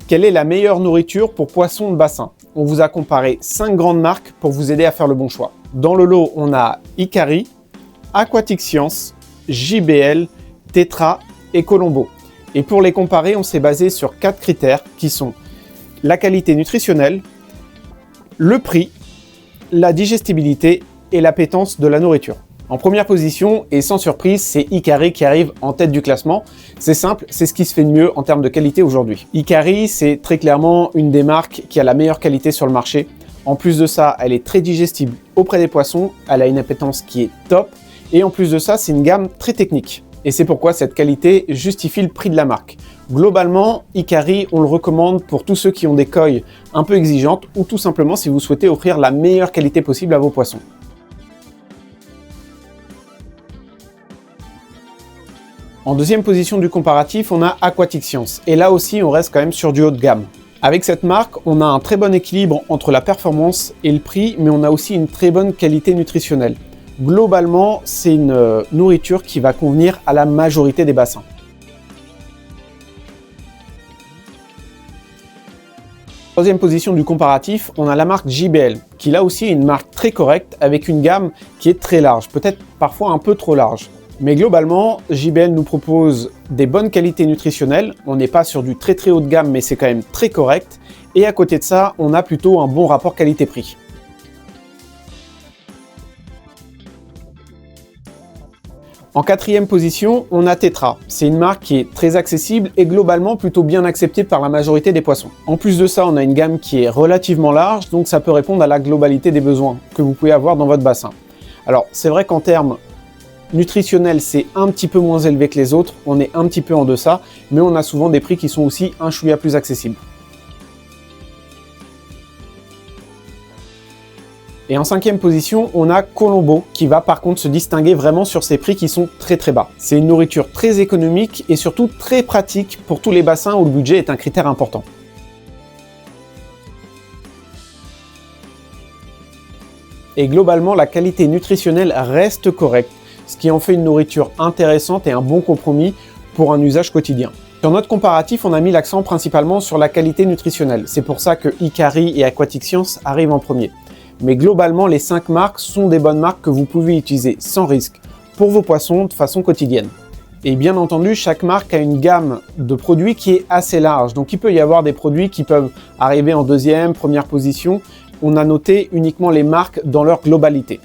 Quelle est la meilleure nourriture pour poissons de bassin? On vous a comparé 5 grandes marques pour vous aider à faire le bon choix. Dans le lot, on a Hikari, Aquatic Science, JBL, Tetra et Colombo. Et pour les comparer, on s'est basé sur 4 critères qui sont la qualité nutritionnelle, le prix, la digestibilité et l'appétence de la nourriture. En première position, et sans surprise, c'est Hikari qui arrive en tête du classement. C'est simple, c'est ce qui se fait de mieux en termes de qualité aujourd'hui. Hikari, c'est très clairement une des marques qui a la meilleure qualité sur le marché. En plus de ça, elle est très digestible auprès des poissons, elle a une appétence qui est top, et en plus de ça, c'est une gamme très technique. Et c'est pourquoi cette qualité justifie le prix de la marque. Globalement, Hikari, on le recommande pour tous ceux qui ont des coilles un peu exigeantes ou tout simplement si vous souhaitez offrir la meilleure qualité possible à vos poissons. En deuxième position du comparatif, on a Aquatic Science. Et là aussi, on reste quand même sur du haut de gamme. Avec cette marque, on a un très bon équilibre entre la performance et le prix, mais on a aussi une très bonne qualité nutritionnelle. Globalement, c'est une nourriture qui va convenir à la majorité des bassins. Troisième position du comparatif, on a la marque JBL, qui là aussi est une marque très correcte avec une gamme qui est très large, peut-être parfois un peu trop large. Mais globalement, JBL nous propose des bonnes qualités nutritionnelles, on n'est pas sur du très haut de gamme mais c'est quand même très correct, et à côté de ça, on a plutôt un bon rapport qualité-prix. En quatrième position, on a Tetra. C'est une marque qui est très accessible et globalement plutôt bien acceptée par la majorité des poissons. En plus de ça, on a une gamme qui est relativement large, donc ça peut répondre à la globalité des besoins que vous pouvez avoir dans votre bassin. Alors, c'est vrai qu'en termes nutritionnels, c'est un petit peu moins élevé que les autres, on est un petit peu en deçà, mais on a souvent des prix qui sont aussi un chouïa plus accessibles. Et en cinquième position, on a Colombo, qui va par contre se distinguer vraiment sur ses prix qui sont très bas. C'est une nourriture très économique et surtout très pratique pour tous les bassins où le budget est un critère important. Et globalement, la qualité nutritionnelle reste correcte, ce qui en fait une nourriture intéressante et un bon compromis pour un usage quotidien. Sur notre comparatif, on a mis l'accent principalement sur la qualité nutritionnelle. C'est pour ça que Hikari et Aquatic Science arrivent en premier. Mais globalement, les 5 marques sont des bonnes marques que vous pouvez utiliser sans risque pour vos poissons de façon quotidienne. Et bien entendu, chaque marque a une gamme de produits qui est assez large. Donc il peut y avoir des produits qui peuvent arriver en deuxième, première position. On a noté uniquement les marques dans leur globalité.